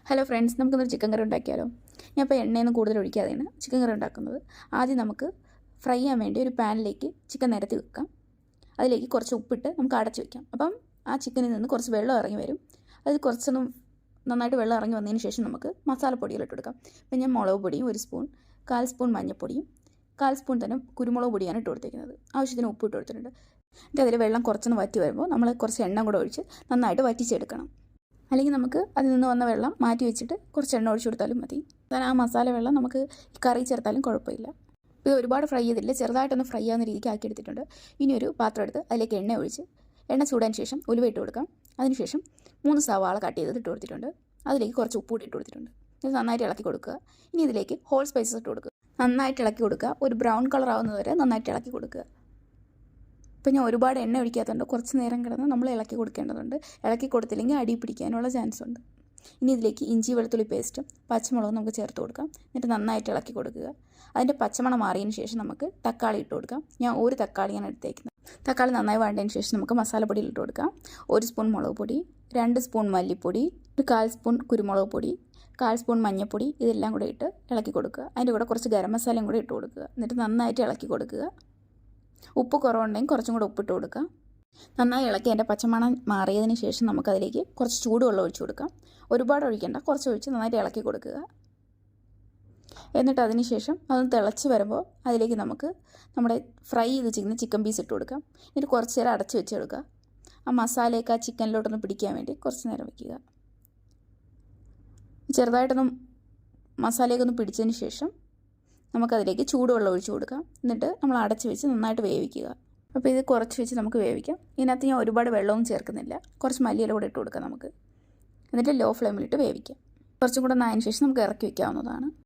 Hello friends, നമുക്കൊന്നൊരു chicken കറി ഉണ്ടാക്കിയാലോ. ഞാൻ ഇപ്പോൾ എണ്ണയൊന്നും കൂടുതൽ ഒഴിക്കാതെയാണ് ചിക്കൻ കറി ഉണ്ടാക്കുന്നത്. ആദ്യം നമുക്ക് ഫ്രൈ ചെയ്യാൻ വേണ്ടി ഒരു പാനിലേക്ക് ചിക്കൻ നിരത്തി വെക്കാം. അതിലേക്ക് കുറച്ച് ഉപ്പിട്ട് നമുക്ക് അടച്ച് വെക്കാം. അപ്പം ആ ചിക്കനിൽ നിന്ന് കുറച്ച് വെള്ളം ഇറങ്ങി വരും. അത് കുറച്ചൊന്നും നന്നായിട്ട് വെള്ളം ഇറങ്ങി വന്നതിന് ശേഷം നമുക്ക് മസാലപ്പൊടികൾ ഇട്ട് കൊടുക്കാം. ഇപ്പം ഞാൻ മുളക് പൊടിയും 1 സ്പൂൺ, 1/4 സ്പൂൺ മഞ്ഞൾപ്പൊടിയും 1/4 സ്പൂൺ തന്നെ കുരുമുളക് പൊടിയാണ് ഇട്ട് കൊടുത്തിരിക്കുന്നത്. ആവശ്യത്തിന് ഉപ്പ് ഇട്ട് കൊടുത്തിട്ടുണ്ട്. എന്നിട്ട് അതിൽ വെള്ളം കുറച്ചൊന്ന് വറ്റി വരുമ്പോൾ നമ്മൾ കുറച്ച് എണ്ണ കൂടെ ഒഴിച്ച് നന്നായിട്ട് വറ്റിച്ചെടുക്കണം. അല്ലെങ്കിൽ നമുക്ക് അതിൽ നിന്ന് വന്ന വെള്ളം മാറ്റി വെച്ചിട്ട് കുറച്ച് എണ്ണ ഒഴിച്ചു കൊടുത്താലും മതി. ആ മസാല വെള്ളം നമുക്ക് കറി ചേർത്താലും കുഴപ്പമില്ല. ഇത് ഒരുപാട് ഫ്രൈ ചെയ്തില്ല, ചെറുതായിട്ടൊന്ന് ഫ്രൈ ആവുന്ന രീതിക്ക് ആക്കി എടുത്തിട്ടുണ്ട്. ഇനി ഒരു പാത്രം എടുത്ത് അതിലേക്ക് എണ്ണ ഒഴിച്ച് എണ്ണ ചൂടാൻ ശേഷം ഉലുവ ഇട്ട് കൊടുക്കാം. അതിനുശേഷം 3 സവാള കട്ട് ചെയ്തത് ഇട്ട് കൊടുത്തിട്ടുണ്ട്. അതിലേക്ക് കുറച്ച് ഉപ്പ് കൂടി ഇട്ട് കൊടുത്തിട്ടുണ്ട്. ഇത് നന്നായിട്ട് ഇളക്കി കൊടുക്കുക. ഇനി ഇതിലേക്ക് ഹോൾ സ്പൈസസ് ഇട്ട് കൊടുക്കുക. നന്നായിട്ട് ഇളക്കി കൊടുക്കുക. ഒരു ബ്രൗൺ കളർ ആവുന്നത് വരെ നന്നായിട്ട് ഇളക്കി കൊടുക്കുക. ഇപ്പം ഞാൻ ഒരുപാട് എണ്ണ ഒഴിക്കാത്തതുകൊണ്ട് കുറച്ച് നേരം കിടന്ന് നമ്മൾ ഇളക്കി കൊടുക്കേണ്ടതുണ്ട്. ഇളക്കി കൊടുത്തില്ലെങ്കിൽ അടി പിടിക്കാനുള്ള ചാൻസ് ഉണ്ട്. ഇനി ഇതിലേക്ക് ഇഞ്ചി വെളുത്തുള്ളി പേസ്റ്റും പച്ചമുളകും നമുക്ക് ചേർത്ത് കൊടുക്കാം. എന്നിട്ട് നന്നായിട്ട് ഇളക്കി കൊടുക്കുക. അതിൻ്റെ പച്ചമണം മാറിയതിന് ശേഷം നമുക്ക് തക്കാളി ഇട്ട് കൊടുക്കാം. ഞാൻ ഒരു തക്കാളിയാണ് എടുത്തേക്കുന്നത്. തക്കാളി നന്നായി വഴണ്ടതിന് ശേഷം നമുക്ക് മസാലപ്പൊടിയിൽ ഇട്ട് കൊടുക്കാം. 1 സ്പൂൺ മുളക് പൊടി, 2 സ്പൂൺ മല്ലിപ്പൊടി, 1/4 സ്പൂൺ കുരുമുളക് പൊടി, 1/4 സ്പൂൺ മഞ്ഞൾപ്പൊടി, ഇതെല്ലാം കൂടെ ഇട്ട് ഇളക്കി കൊടുക്കുക. അതിൻ്റെ കൂടെ കുറച്ച് ഗരം മസാലയും കൂടെ ഇട്ട് കൊടുക്കുക. എന്നിട്ട് നന്നായിട്ട് ഇളക്കി കൊടുക്കുക. ഉപ്പ് കുറവുണ്ടെങ്കിൽ കുറച്ചും കൂടെ ഉപ്പിട്ട് കൊടുക്കുക. നന്നായി ഇളക്കി അതിൻ്റെ പച്ചമണം മാറിയതിന് ശേഷം നമുക്കതിലേക്ക് കുറച്ച് ചൂടുവെള്ളം ഒഴിച്ചു കൊടുക്കാം. ഒരുപാട് ഒഴിക്കേണ്ട, കുറച്ച് ഒഴിച്ച് നന്നായിട്ട് ഇളക്കി കൊടുക്കുക. എന്നിട്ട് അതിന് ശേഷം അതൊന്ന് തിളച്ച് വരുമ്പോൾ അതിലേക്ക് നമുക്ക് നമ്മുടെ ഫ്രൈ ചെയ്ത് ചെയ്യുന്ന ചിക്കൻ പീസ് ഇട്ട് കൊടുക്കാം. എന്നിട്ട് കുറച്ച് നേരം അടച്ച് വെച്ചെടുക്കുക. ആ മസാലയൊക്കെ ആ ചിക്കനിലോട്ടൊന്ന് പിടിക്കാൻ വേണ്ടി കുറച്ച് നേരം വയ്ക്കുക. ചെറുതായിട്ടൊന്നും മസാലയൊക്കെ ഒന്ന് പിടിച്ചതിന് ശേഷം നമുക്കതിലേക്ക് ചൂടുവെള്ളം ഒഴിച്ചു കൊടുക്കാം. എന്നിട്ട് നമ്മൾ അടച്ച് വെച്ച് നന്നായിട്ട് വേവിക്കുക. അപ്പോൾ ഇത് കുറച്ച് വെച്ച് നമുക്ക് വേവിക്കാം. ഇതിനകത്ത് ഞാൻ ഒരുപാട് വെള്ളമൊന്നും ചേർക്കുന്നില്ല. കുറച്ച് മല്ലിയില കൂടെ ഇട്ട് കൊടുക്കാം നമുക്ക്. എന്നിട്ട് ലോ ഫ്ലെയിമിലിട്ട് വേവിക്കാം. കുറച്ചും കൂടെ ആയതിനു ശേഷം നമുക്ക് ഇറക്കി വയ്ക്കാവുന്നതാണ്.